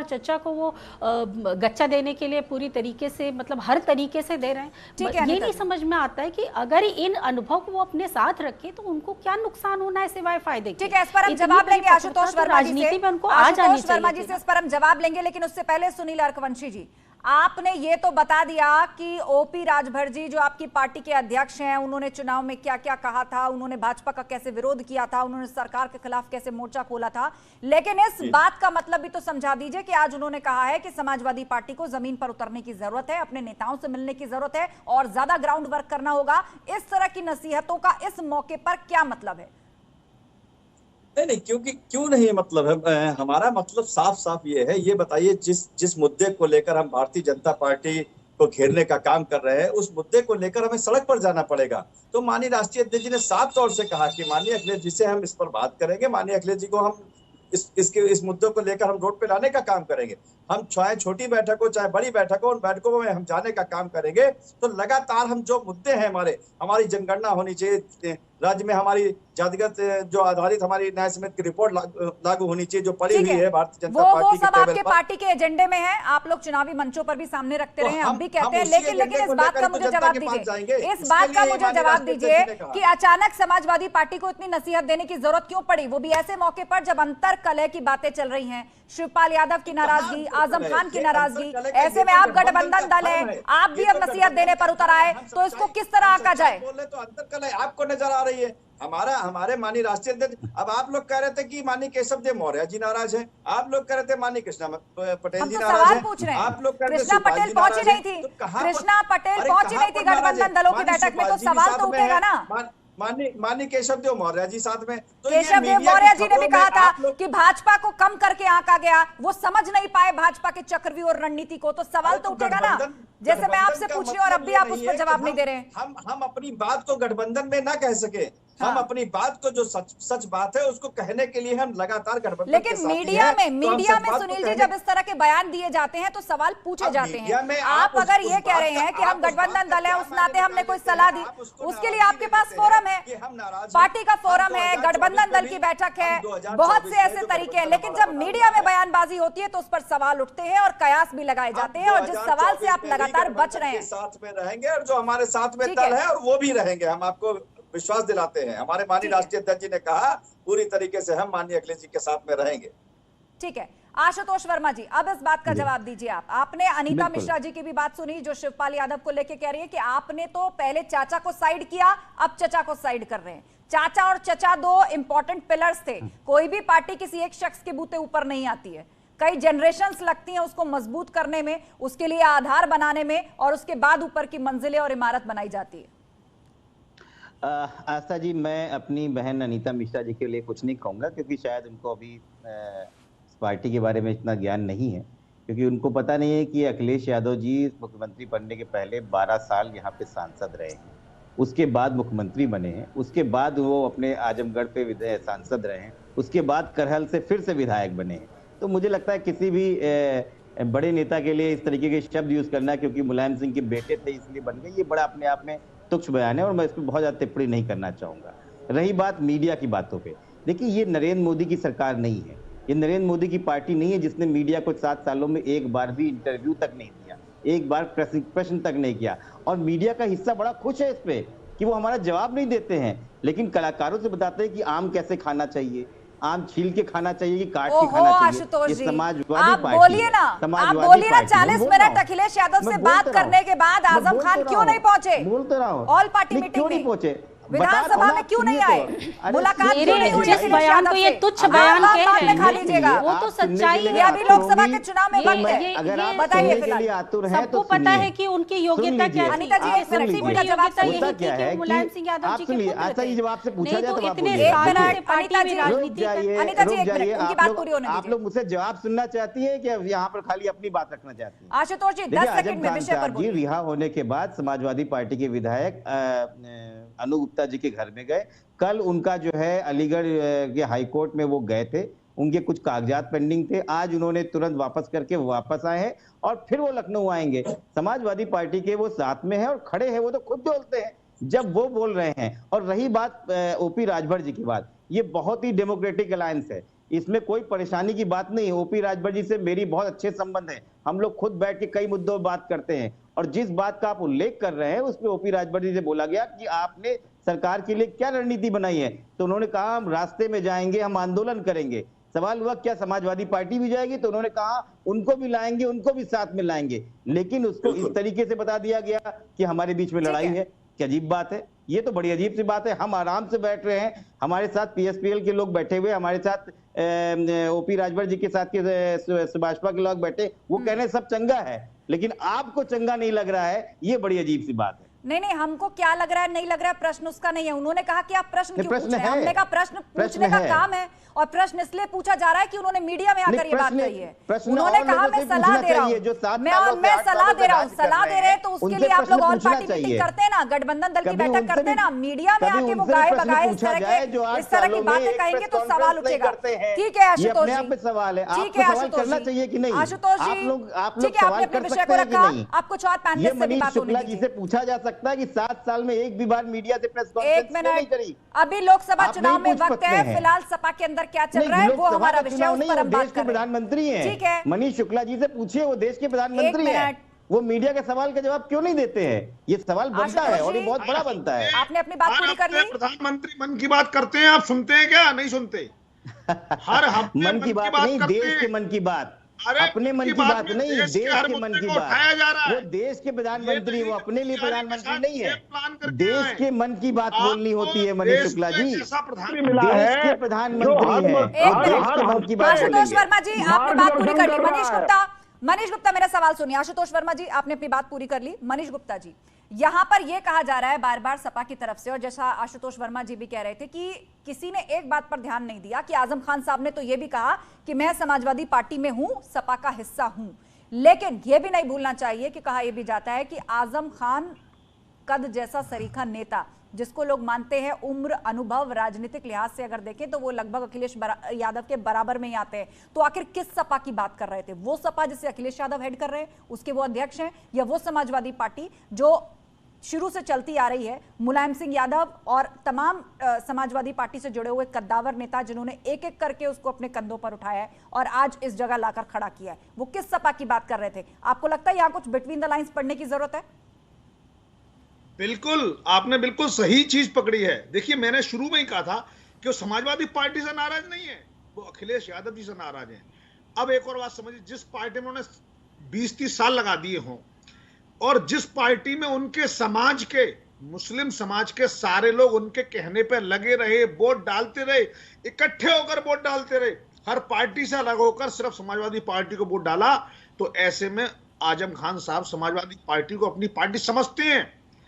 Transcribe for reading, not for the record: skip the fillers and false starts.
और चचा को वो गच्चा देने के लिए पूरी तरीके से, मतलब हर तरीके से दे रहे हैं। ठीक है, ये नहीं समझ में आता है कि अगर इन अनुभव को वो अपने साथ रखे तो उनको क्या नुकसान होना है सिवाय फायदे के। ठीक है, इस पर हम जवाब लेंगे आशुतोष वर्मा जी से। राजनीति में उनको आ जानी चाहिए। इस पर हम जवाब लेंगे, लेकिन उससे पहले सुनील अर्कवंशी जी, आपने ये तो बता दिया कि ओपी राजभर जी जो आपकी पार्टी के अध्यक्ष हैं, उन्होंने चुनाव में क्या क्या कहा था, उन्होंने भाजपा का कैसे विरोध किया था, उन्होंने सरकार के खिलाफ कैसे मोर्चा खोला था, लेकिन इस बात का मतलब भी तो समझा दीजिए कि आज उन्होंने कहा है कि समाजवादी पार्टी को जमीन पर उतरने की जरूरत है, अपने नेताओं से मिलने की जरूरत है और ज्यादा ग्राउंड वर्क करना होगा। इस तरह की नसीहतों का इस मौके पर क्या मतलब है? नहीं, क्योंकि क्यों नहीं मतलब है, हमारा मतलब साफ साफ ये है। ये बताइए, जिस मुद्दे को लेकर हम भारतीय जनता पार्टी को घेरने का काम कर रहे हैं, उस मुद्दे को लेकर हमें सड़क पर जाना पड़ेगा। तो माननीय राष्ट्रीय अध्यक्ष जी ने साफ तौर से कहा कि माननीय अखिलेश जी से हम इस पर बात करेंगे, माननीय अखिलेश जी को हम इस मुद्दे को लेकर हम रोड पे लाने का काम करेंगे। हम चाहे छोटी बैठक हो चाहे बड़ी बैठक हो, उन बैठकों में हम जाने का काम करेंगे। तो लगातार हम जो मुद्दे हैं, हमारी जनगणना होनी चाहिए, राज्य में हमारी जातिगत जो आधारित हमारी न्याय समिति की रिपोर्ट लागू होनी चाहिए, जो पड़ी हुई है भारतीय जनता पार्टी वो सब आपके पार्टी के एजेंडे में है। आप लोग चुनावी मंचों पर भी सामने रखते रहे हैं, हम भी कहते हैं, लेकिन इस बात का मुझे जवाब दीजिए, इस बात का मुझे जवाब दीजिए कि अचानक समाजवादी पार्टी को इतनी नसीहत देने की जरूरत क्यों पड़ी, वो भी ऐसे मौके पर जब अंतर कलह की बातें चल रही हैं, शिवपाल यादव की नाराजगी, आजम खान की नाराजगी, ऐसे में आप गठबंधन दल है, आप भी अब नसीहत देने पर उतर आए, तो इसको किस तरह आंका जाए? बोले तो अंतर कलह आपको नजर आ रही है, हमारे माननीय राष्ट्रीय अध्यक्ष। अब आप लोग कह रहे थे कि माननीय केशव देव मौर्य जी नाराज हैं, आप लोग कह रहे थे माननीय कृष्णा पटेल जी नाराज हैं, आप लोग कृष्णा पटेल पहुंची नहीं थी, कृष्णा पटेल पहुंची नहीं थी गठबंधन दलों की बैठक में, तो सवाल तो उठेगा ना। माननीय केशव देव मौर्य जी साथ में, तो केशव देव मौर्य जी ने भी कहा था कि भाजपा को कम करके आंका गया, वो समझ नहीं पाए भाजपा के चक्रव्यूह और रणनीति को, तो सवाल तो उठेगा ना। जैसे मैं आपसे पूछ रही हूँ और अब भी आप उस पर जवाब नहीं दे रहे हैं। हम अपनी बात को गठबंधन में ना कह सके, हम अपनी बात को जो सच बात है उसको कहने के लिए हम लगातार गठबंधन। लेकिन मीडिया में सुनील जी जब इस तरह के बयान दिए जाते हैं तो सवाल पूछे जाते हैं। आप अगर ये कह रहे हैं कि हम गठबंधन दल है, उस नाते हमने कोई सलाह दी, उसके लिए आपके पास फोरम है, पार्टी का फोरम है, गठबंधन दल की बैठक है, बहुत से ऐसे तरीके हैं, लेकिन जब मीडिया में बयानबाजी होती है तो उस पर सवाल उठते हैं और कयास भी लगाए जाते हैं, और जिस सवाल से आप लगातार बच रहे हैं, साथ में रहेंगे और जो हमारे साथ में दल है और वो भी रहेंगे, हम आपको विश्वास दिलाते हैं। हमारे माननीय राष्ट्रीय अध्यक्ष जी ने कहा पूरी तरीके से हम माननीय अखिलेश जी के साथ में रहेंगे। ठीक है, आशुतोष वर्मा जी, अब इस बात का जवाब दीजिए। आपने अनीता मिश्रा जी की भी बात सुनी जो शिवपाल यादव को लेके कह रही है कि आपने तो पहले चाचा को साइड किया, अब चचा को साइड कर रहे हैं। चाचा और चचा दो इंपॉर्टेंट पिलर्स थे, कोई भी पार्टी किसी एक शख्स के बूते ऊपर नहीं आती है, कई जनरेशंस लगती हैं उसको मजबूत करने में, उसके लिए आधार बनाने में, और उसके बाद ऊपर की मंजिलें और इमारत बनाई जाती है। आस्था जी, मैं अपनी बहन अनीता मिश्रा जी के लिए कुछ नहीं कहूँगा, क्योंकि शायद उनको अभी पार्टी के बारे में इतना ज्ञान नहीं है, क्योंकि उनको पता नहीं है कि अखिलेश यादव जी मुख्यमंत्री बनने के पहले 12 साल यहाँ पे सांसद रहे हैं, उसके बाद मुख्यमंत्री बने हैं, उसके बाद वो अपने आजमगढ़ पे सांसद रहे हैं, उसके बाद करहल से फिर से विधायक बने हैं। तो मुझे लगता है किसी भी बड़े नेता के लिए इस तरीके के शब्द यूज करना, क्योंकि मुलायम सिंह के बेटे थे इसलिए बन गए, ये बड़ा अपने आप में तुच्छ बयान है और मैं इस पर बहुत ज्यादा टिप्पणी नहीं करना चाहूंगा। रही बात मीडिया की बातों पे, देखिए ये नरेंद्र मोदी की सरकार नहीं है, ये नरेंद्र मोदी की पार्टी नहीं है जिसने मीडिया को 7 सालों में एक बार भी इंटरव्यू तक नहीं दिया, एक बार प्रश्न तक नहीं किया, और मीडिया का हिस्सा बड़ा खुश है इस पे कि वो हमारा जवाब नहीं देते हैं, लेकिन कलाकारों से बताते हैं कि आम कैसे खाना चाहिए, आम छील के खाना चाहिए कि काट के खाना चाहिए। ये समाजवादी आप बोलिए ना, आप बोलिए ना। 40 मिनट अखिलेश यादव से बात करने के बाद आजम खान क्यों नहीं पहुंचे? बोलते रहो, ऑल पार्टी मीटिंग में पहुंचे, विधानसभा में क्यों नहीं आए? मुलाकात क्यों नहीं हुई? जिस बयान को ये तुच्छ बयान कह रहे हैं, खा लीजिएगा, वो तो सच्चाई है। अभी लोकसभा के चुनाव में वक्त है, अगर आप बताइए सुनने के लिए आतुर हैं सबको पता है कि उनकी योग्यता क्या है। अनीता जी, एक मिनट, सीधी जवाब योग्यता यही थी कि मुलायम सिंह यादव जी के पुत्र थे। ऐसा ही जवाब से पूछा जाए तो आप इतने बोलिए। साल से अनीता पार्टी में जी, राजनीति कर- अनीता जी, एक मिनट, उनकी बात पूरी होने आप दीजिए। लोग मुझसे जवाब सुनना चाहती है कि यहाँ पर खाली अपनी बात रखना चाहती है? आशुतोष जी 10 सेकंड में विषय पर बोलिए। रिहा होने के बाद समाजवादी पार्टी के विधायक अनु गुप्ता जी के घर में गए, कल उनका जो है अलीगढ़ के हाई कोर्ट में वो गए थे, उनके कुछ कागजात पेंडिंग थे, आज उन्होंने तुरंत वापस करके वापस आए हैं और फिर वो लखनऊ आएंगे। समाजवादी पार्टी के वो साथ में है और खड़े हैं, वो तो खुद बोलते हैं जब वो बोल रहे हैं। और रही बात ओपी राजभर जी की बात, ये बहुत ही डेमोक्रेटिक अलायंस है, इसमें कोई परेशानी की बात नहीं है। ओपी राजभर जी से मेरी बहुत अच्छे संबंध हैं, हम लोग खुद बैठ के कई मुद्दों पर बात करते हैं। और जिस बात का आप उल्लेख कर रहे हैं उसमें ओपी राजभर जी से बोला गया कि आपने सरकार के लिए क्या रणनीति बनाई है, तो उन्होंने कहा हम रास्ते में जाएंगे, हम आंदोलन करेंगे। सवाल हुआ क्या समाजवादी पार्टी भी जाएगी, तो उन्होंने कहा उनको भी लाएंगे, उनको भी साथ में लाएंगे। लेकिन उसको इस तरीके से बता दिया गया कि हमारे बीच में लड़ाई है। क्या अजीब बात है, ये तो बड़ी अजीब सी बात है। हम आराम से बैठ रहे हैं, हमारे साथ पीएसपीएल के लोग बैठे हुए, हमारे साथ ओपी राजभर जी के साथ के भाजपा के लोग बैठे, वो कह रहे हैं सब चंगा है, लेकिन आपको चंगा नहीं लग रहा है, ये बड़ी अजीब सी बात है। नहीं नहीं, हमको क्या लग रहा है नहीं लग रहा है, प्रश्न उसका नहीं है। उन्होंने कहा कि आप प्रश्न क्यों पूछ रहे हैं, हमने कहा प्रश्न पूछने का काम है, और प्रश्न इसलिए पूछा जा रहा है कि उन्होंने मीडिया में आकर ये बात कही है। उन्होंने कहा मैं सलाह दे रहा हूँ, मैं सलाह दे रहा हूँ, सलाह दे रहे हैं, तो उसके लिए आप लोग ऑल पार्टी मीटिंग करते हैं ना, गठबंधन दल की बैठक करते हैं ना, मीडिया में आके वो गाए बगाए इस तरह की बातें कहेंगे तो सवाल उठेगा। ठीक है आशुतोष जी, सवाल है, ठीक है आशुतोष चाहिए कि नहीं? आशुतोष जी, ठीक है, आपने अपने विषय को रखा, आप कुछ और पैनलिस्ट से भी बात होने दीजिए। जी से पूछा जा सकता है कि 7 साल में एक भी बार मीडिया से प्रेस कॉन्फ्रेंस नहीं करी। अभी लोकसभा चुनाव में वक्त है, फिलहाल सपा के अंदर क्या चल रहा है वो हमारा विषय, उस पर हम बात कर रहे हैं। प्रधानमंत्री हैं, ठीक है, मनीष शुक्ला जी से पूछिए, वो देश के प्रधानमंत्री हैं, वो मीडिया के सवाल का जवाब क्यों नहीं देते हैं? ये सवाल बनता है और ये बहुत बड़ा बनता है। आपने अपनी बात पूरी कर ली। प्रधानमंत्री मन की बात करते हैं, आप सुनते हैं क्या? नहीं सुनते। हर हफ्ते मन की बात नहीं, देश के मन की बात, अपने मन की बात नहीं, देश के मन की बात। वो देश के प्रधानमंत्री, वो अपने लिए प्रधानमंत्री नहीं है, देश के मन की बात बोलनी होती है। मनीष शुक्ला जी देश के प्रधानमंत्री है। आशुतोष वर्मा जी आपने बात पूरी कर ली। मनीष गुप्ता मेरा सवाल सुनिए। आशुतोष वर्मा जी आपने अपनी बात पूरी कर ली। मनीष गुप्ता जी, यहां पर यह कहा जा रहा है बार बार सपा की तरफ से, और जैसा आशुतोष वर्मा जी भी कह रहे थे कि किसी ने एक बात पर ध्यान नहीं दिया कि आजम खान साहब ने तो यह भी कहा कि मैं समाजवादी पार्टी में हूं, सपा का हिस्सा हूं, लेकिन यह भी नहीं भूलना चाहिए कि कहा यह भी जाता है कि आजम खान कद जैसा सरीखा नेता, जिसको लोग मानते हैं उम्र, अनुभव, राजनीतिक लिहाज से अगर देखें तो वो लगभग अखिलेश यादव के बराबर में ही आते हैं। तो आखिर किस सपा की बात कर रहे थे? वो सपा जिसे अखिलेश यादव हेड कर रहे हैं, उसके वो अध्यक्ष हैं, या वो समाजवादी पार्टी जो शुरू से चलती आ रही है, मुलायम सिंह यादव और तमाम समाजवादी पार्टी से जुड़े हुए कद्दावर नेता जिन्होंने एक एक करके उसको अपने कंधों पर उठाया है और आज इस जगह लाकर खड़ा किया है, वो किस सपा की बात कर रहे थे? आपको लगता है यहाँ कुछ बिटवीन द लाइंस पढ़ने की जरूरत है? बिल्कुल, आपने बिल्कुल सही चीज पकड़ी है। देखिए, मैंने शुरू में ही कहा था कि वो समाजवादी पार्टी से नाराज नहीं है, वो अखिलेश यादव जी से नाराज हैं। अब एक और बात समझिए, जिस पार्टी में उन्होंने 20-30 साल लगा दिए हों और जिस पार्टी में उनके समाज के, मुस्लिम समाज के सारे लोग उनके कहने पे लगे रहे, वोट डालते रहे, इकट्ठे होकर वोट डालते रहे, हर पार्टी से अलग होकर सिर्फ समाजवादी पार्टी को वोट डाला, तो ऐसे में आजम खान साहब समाजवादी पार्टी को अपनी पार्टी समझते हैं।